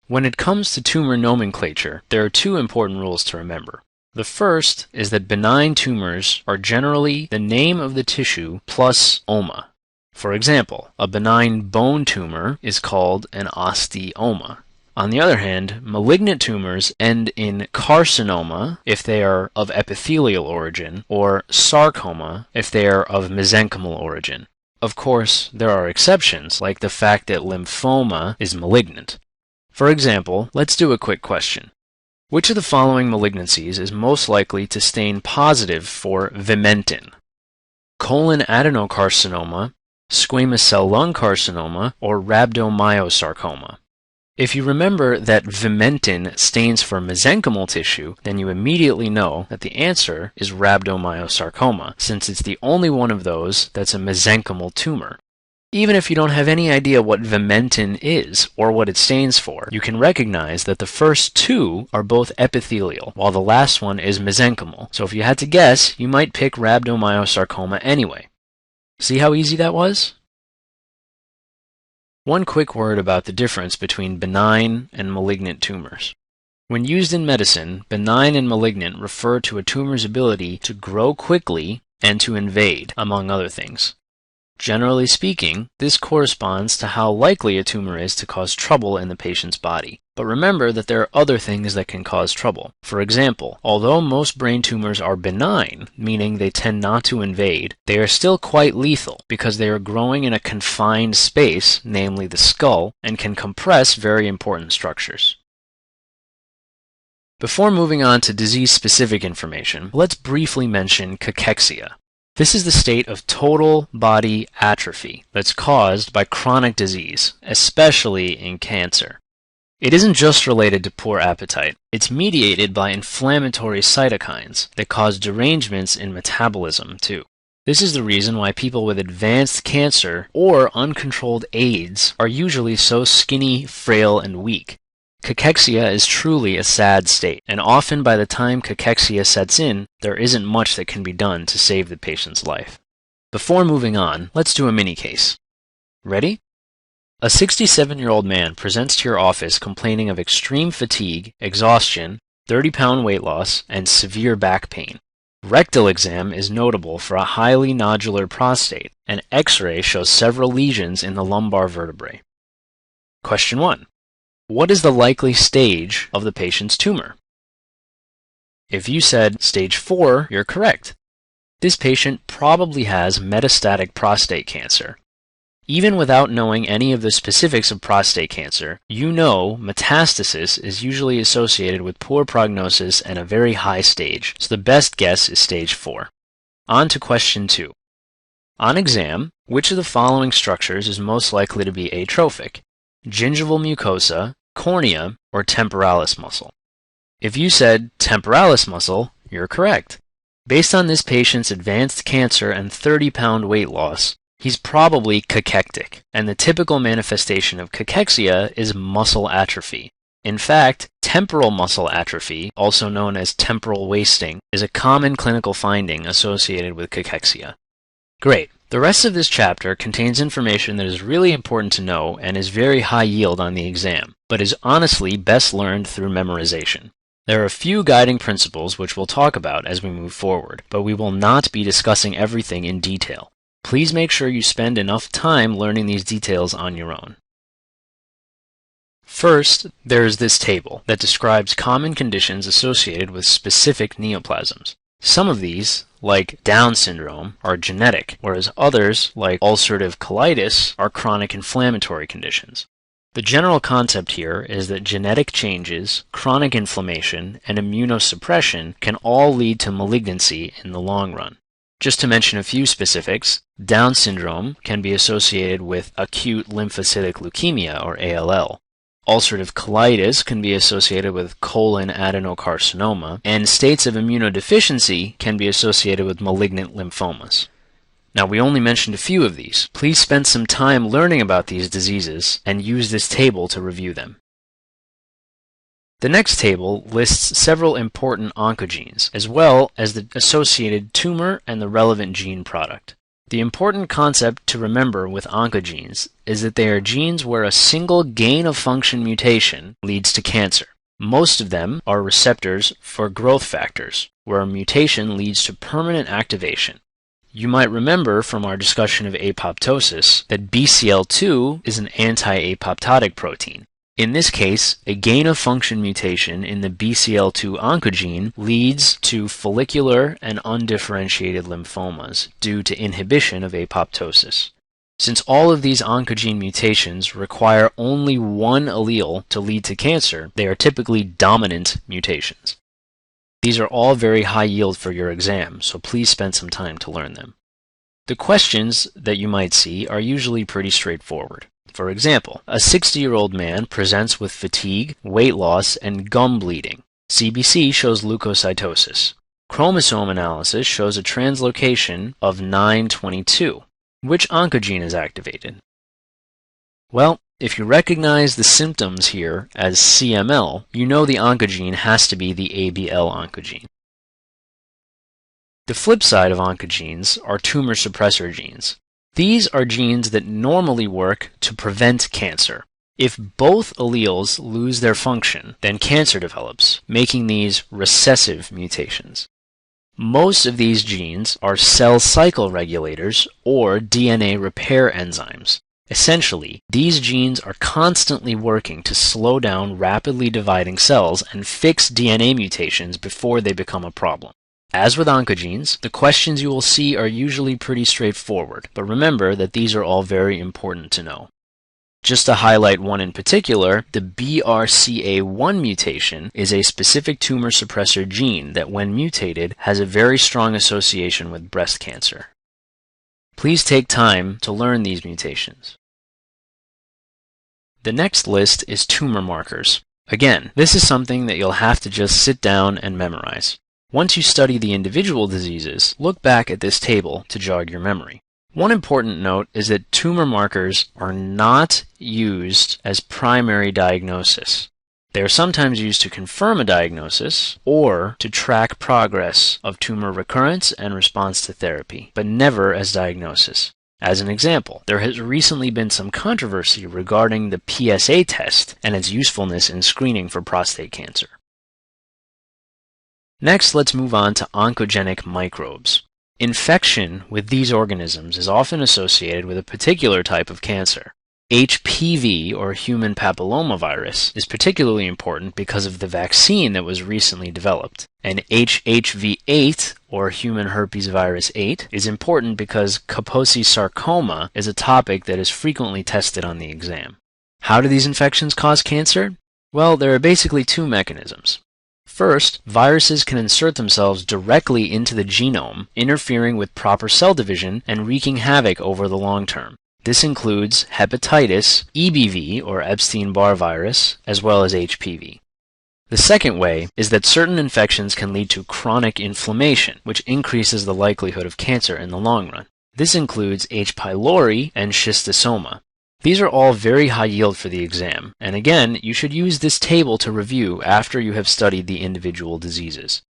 When it comes to tumor nomenclature, there are two important rules to remember. The first is that benign tumors are generally the name of the tissue plus oma. For example, a benign bone tumor is called an osteoma. On the other hand, malignant tumors end in carcinoma if they are of epithelial origin, or sarcoma if they are of mesenchymal origin. Of course, there are exceptions, like the fact that lymphoma is malignant. For example, let's do a quick question. Which of the following malignancies is most likely to stain positive for vimentin? Colon adenocarcinoma, squamous cell lung carcinoma, or rhabdomyosarcoma? If you remember that vimentin stains for mesenchymal tissue, then you immediately know that the answer is rhabdomyosarcoma, since it's the only one of those that's a mesenchymal tumor. Even if you don't have any idea what vimentin is or what it stains for, you can recognize that the first two are both epithelial, while the last one is mesenchymal. So if you had to guess, you might pick rhabdomyosarcoma anyway. See how easy that was? One quick word about the difference between benign and malignant tumors. When used in medicine, benign and malignant refer to a tumor's ability to grow quickly and to invade, among other things. Generally speaking, this corresponds to how likely a tumor is to cause trouble in the patient's body. But remember that there are other things that can cause trouble. For example, although most brain tumors are benign, meaning they tend not to invade, they are still quite lethal because they are growing in a confined space, namely the skull, and can compress very important structures. Before moving on to disease-specific information, let's briefly mention cachexia. This is the state of total body atrophy that's caused by chronic disease, especially in cancer. It isn't just related to poor appetite. It's mediated by inflammatory cytokines that cause derangements in metabolism, too. This is the reason why people with advanced cancer or uncontrolled AIDS are usually so skinny, frail, and weak. Cachexia is truly a sad state, and often by the time cachexia sets in, there isn't much that can be done to save the patient's life. Before moving on, let's do a mini case. Ready? A 67-year-old man presents to your office complaining of extreme fatigue, exhaustion, 30-pound weight loss, and severe back pain. Rectal exam is notable for a highly nodular prostate, and X-ray shows several lesions in the lumbar vertebrae. Question 1. What is the likely stage of the patient's tumor? If you said stage 4, you're correct. This patient probably has metastatic prostate cancer. Even without knowing any of the specifics of prostate cancer, you know metastasis is usually associated with poor prognosis and a very high stage, so the best guess is stage 4. On to question 2. On exam, which of the following structures is most likely to be atrophic? Gingival mucosa, cornea, or temporalis muscle? If you said temporalis muscle, you're correct. Based on this patient's advanced cancer and 30-pound weight loss, he's probably cachectic, and the typical manifestation of cachexia is muscle atrophy. In fact, temporal muscle atrophy, also known as temporal wasting, is a common clinical finding associated with cachexia. Great. The rest of this chapter contains information that is really important to know and is very high yield on the exam, but is honestly best learned through memorization. There are a few guiding principles which we'll talk about as we move forward, but we will not be discussing everything in detail. Please make sure you spend enough time learning these details on your own. First, there is this table that describes common conditions associated with specific neoplasms. Some of these, like Down syndrome, are genetic, whereas others, like ulcerative colitis, are chronic inflammatory conditions. The general concept here is that genetic changes, chronic inflammation, and immunosuppression can all lead to malignancy in the long run. Just to mention a few specifics, Down syndrome can be associated with acute lymphocytic leukemia, or ALL. Ulcerative colitis can be associated with colon adenocarcinoma, and states of immunodeficiency can be associated with malignant lymphomas. Now, we only mentioned a few of these. Please spend some time learning about these diseases and use this table to review them. The next table lists several important oncogenes, as well as the associated tumor and the relevant gene product. The important concept to remember with oncogenes is that they are genes where a single gain-of-function mutation leads to cancer. Most of them are receptors for growth factors, where a mutation leads to permanent activation. You might remember from our discussion of apoptosis that BCL2 is an anti-apoptotic protein. In this case, a gain-of-function mutation in the BCL2 oncogene leads to follicular and undifferentiated lymphomas due to inhibition of apoptosis. Since all of these oncogene mutations require only one allele to lead to cancer, they are typically dominant mutations. These are all very high yield for your exam, so please spend some time to learn them. The questions that you might see are usually pretty straightforward. For example, a 60-year-old man presents with fatigue, weight loss, and gum bleeding. CBC shows leukocytosis. Chromosome analysis shows a translocation of 922. Which oncogene is activated? Well, if you recognize the symptoms here as CML, you know the oncogene has to be the ABL oncogene. The flip side of oncogenes are tumor suppressor genes. These are genes that normally work to prevent cancer. If both alleles lose their function, then cancer develops, making these recessive mutations. Most of these genes are cell cycle regulators or DNA repair enzymes. Essentially, these genes are constantly working to slow down rapidly dividing cells and fix DNA mutations before they become a problem. As with oncogenes, the questions you will see are usually pretty straightforward, but remember that these are all very important to know. Just to highlight one in particular, the BRCA1 mutation is a specific tumor suppressor gene that, when mutated, has a very strong association with breast cancer. Please take time to learn these mutations. The next list is tumor markers. Again, this is something that you'll have to just sit down and memorize. Once you study the individual diseases, look back at this table to jog your memory. One important note is that tumor markers are not used as primary diagnosis. They are sometimes used to confirm a diagnosis or to track progress of tumor recurrence and response to therapy, but never as diagnosis. As an example, there has recently been some controversy regarding the PSA test and its usefulness in screening for prostate cancer. Next, let's move on to oncogenic microbes. Infection with these organisms is often associated with a particular type of cancer. HPV, or human papillomavirus, is particularly important because of the vaccine that was recently developed. And HHV8, or human herpes virus 8, is important because Kaposi sarcoma is a topic that is frequently tested on the exam. How do these infections cause cancer? Well, there are basically two mechanisms. First, viruses can insert themselves directly into the genome, interfering with proper cell division and wreaking havoc over the long term. This includes hepatitis, EBV or Epstein-Barr virus, as well as HPV. The second way is that certain infections can lead to chronic inflammation, which increases the likelihood of cancer in the long run. This includes H. pylori and schistosoma. These are all very high yield for the exam, and again, you should use this table to review after you have studied the individual diseases.